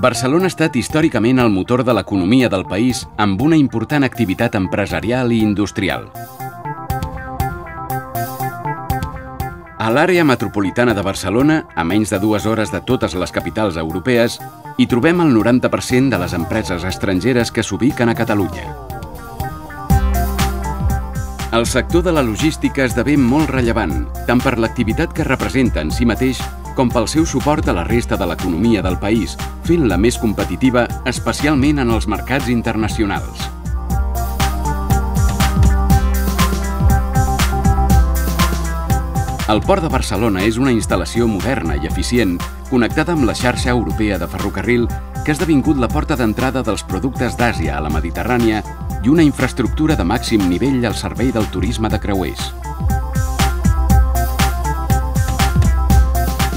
Barcelona ha estat històricament el motor de l'economia del país amb una important activitat empresarial i industrial. A l'àrea metropolitana de Barcelona, a menys de 2 hores de totes les capitals europees, hi trobem el 90% de les empreses estrangeres que s'ubiquen a Catalunya. El sector de la logística esdevé molt rellevant, tant per l'activitat que representa en si mateix com pel seu suport a la resta de l'economia del país, fent-la més competitiva, especialment en els mercats internacionals. El Port de Barcelona és una instal·lació moderna i eficient, connectada amb la xarxa europea de ferrocarril, que ha esdevingut la porta d'entrada dels productes d'Àsia a la Mediterrània i una infraestructura de màxim nivell al servei del turisme de creuers.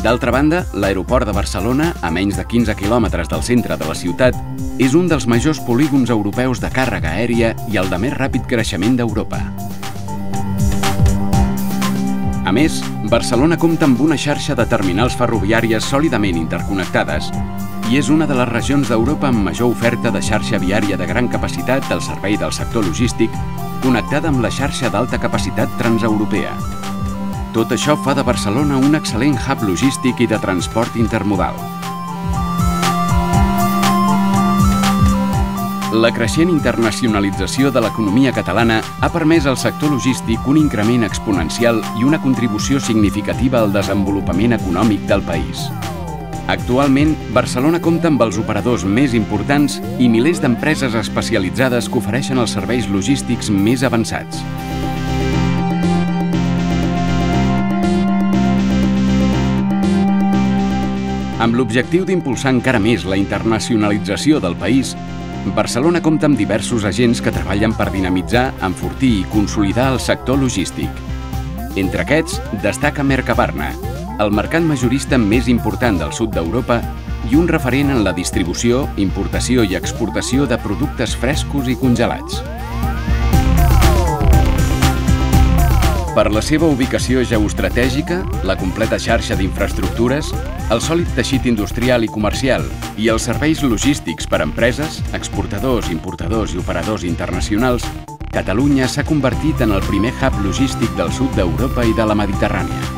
D'altra banda, l'aeroport de Barcelona, a menys de 15 quilòmetres del centre de la ciutat, és un dels majors polígons europeus de càrrega aèria i el de més ràpid creixement d'Europa. A més, Barcelona compta amb una xarxa de terminals ferroviàries sòlidament interconnectades i és una de les regions d'Europa amb major oferta de xarxa viària de gran capacitat al servei del sector logístic, connectada amb la xarxa d'alta capacitat transeuropea. Tot això fa de Barcelona un excel·lent hub logístic i de transport intermodal. La creixent internacionalització de l'economia catalana ha permès al sector logístic un increment exponencial i una contribució significativa al desenvolupament econòmic del país. Actualment, Barcelona compta amb els operadors més importants i milers d'empreses especialitzades que ofereixen els serveis logístics més avançats. Amb l'objectiu d'impulsar encara més la internacionalització del país, Barcelona compta amb diversos agents que treballen per dinamitzar, enfortir i consolidar el sector logístic. Entre aquests, destaca Mercabarna, el mercat majorista més important del sud d'Europa i un referent en la distribució, importació i exportació de productes frescos i congelats. Per la seva ubicació geoestratègica, la completa xarxa d'infraestructures, el sòlid teixit industrial i comercial i els serveis logístics per a empreses, exportadors, importadors i operadors internacionals, Catalunya s'ha convertit en el primer hub logístic del sud d'Europa i de la Mediterrània.